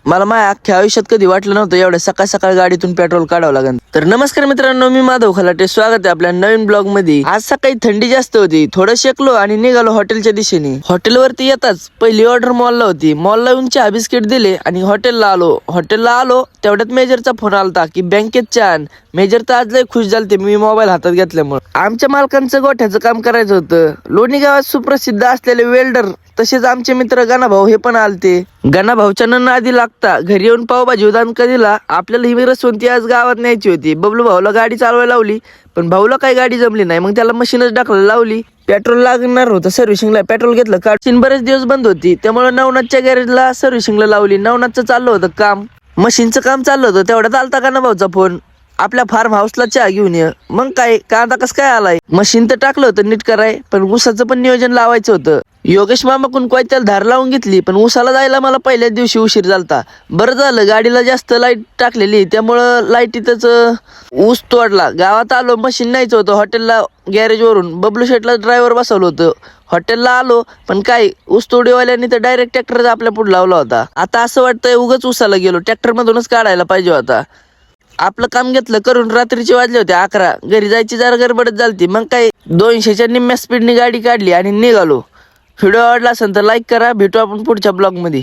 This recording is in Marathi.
मला माझ्या अख्ख्या आयुष्यात कधी वाटलं नव्हतं एवढ्या सकाळ सकाळ गाडीतून पेट्रोल काढावं लागेल. तर नमस्कार मित्रांनो, मी माधव खलाटे, स्वागत आहे आपल्या नवीन ब्लॉग मध्ये. आज सकाळी थंडी जास्त होती, थोडं शेकलो आणि निघालो हॉटेलच्या दिशेने. हॉटेलवरती येताच पहिली ऑर्डर मॉलला होती. मॉलला येऊन चहा बिस्किट दिले आणि हॉटेलला आलो तेवढ्यात मेजरचा फोन आलता की बँकेत चहा आण. मेजर तर आज लय खुश झालते मी मोबाईल हातात घेतल्यामुळे. आमच्या मालकांचं गोठ्याचं काम करायचं होतं. लोणी गावात सुप्रसिद्ध असलेले वेल्डर तसेच आमचे मित्र गणाभाऊ हे पण आलते. गणाभाऊच्या नादी लागता घरी येऊन पावभाजी उदान दिला. आपल्याला ही रसवंती आज गावात न्यायची होती. बबलू भाऊला गाडी चालवायला लावली, पण भाऊला काही गाडी जमली नाही. मग त्याला मशीनच टाकायला लावली. पेट्रोल लागणार होतं सर्व्हिसिंगला, पेट्रोल घेतलं. मशीन बरेच दिवस बंद होती, त्यामुळे नवनाथच्या गॅरेजला सर्व्हिसिंगला लावली. नवनाथचं चाललं होतं काम, मशीनचं काम चाललं होतं. तेवढ्यात आलता गणाभाऊचा फोन, आपल्या फार्म हाऊसला चहा घेऊन ये. मग काय कांदा कस काय आलाय. मशीन तर टाकलं होतं नीट कराय, पण ऊसाचं पण नियोजन लावायचं होतं. योगेश मामाकडून त्याला धार लावून घेतली, पण ऊसाला जायला मला पहिल्याच दिवशी उशीर झालता. बरं झालं गाडीला जास्त लाईट टाकलेली, त्यामुळं लाईटीतच ऊस तोडला. गावात आलो, मशीन न्यायचं होतं हॉटेलला. गॅरेज वरून बबलू शेटला ड्रायव्हर बसवलं होतं. हॉटेलला आलो, पण काय ऊस तोडीवाल्यांनी तर डायरेक्ट ट्रॅक्टर आपल्या पुढे लावला होता. आता असं वाटतंय उगाच ऊसाला गेलो, ट्रॅक्टर मधूनच काढायला पाहिजे होता. आपलं काम घेतलं करून रात्रीचे वाजले होते 11. घरी जायची जरा गडबडच झालती. मग काय 200च्या निम्म्या स्पीडने गाडी काढली आणि निघालो. व्हिडिओ आवडला असेल तर लाईक करा. भेटू आपण पुढच्या ब्लॉग मध्ये.